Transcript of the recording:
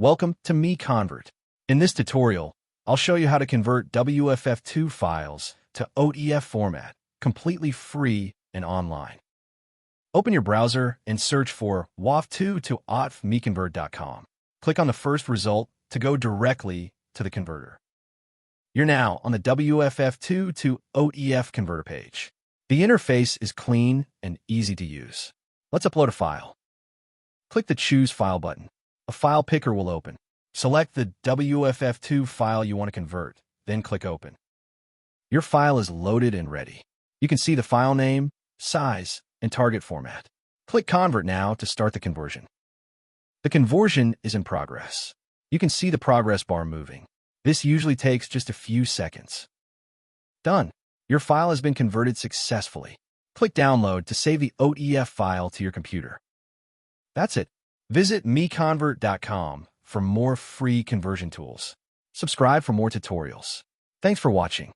Welcome to MiConvert. In this tutorial, I'll show you how to convert WOFF2 files to OTF format, completely free and online. Open your browser and search for WOFF2 to OTF Click on the first result to go directly to the converter. You're now on the WOFF2 to OTF converter page. The interface is clean and easy to use. Let's upload a file. Click the Choose File button. A file picker will open. Select the WOFF2 file you want to convert, then click Open. Your file is loaded and ready. You can see the file name, size, and target format. Click Convert now to start the conversion. The conversion is in progress. You can see the progress bar moving. This usually takes just a few seconds. Done. Your file has been converted successfully. Click Download to save the OTF file to your computer. That's it. Visit MiConvert.com for more free conversion tools. Subscribe for more tutorials. Thanks for watching.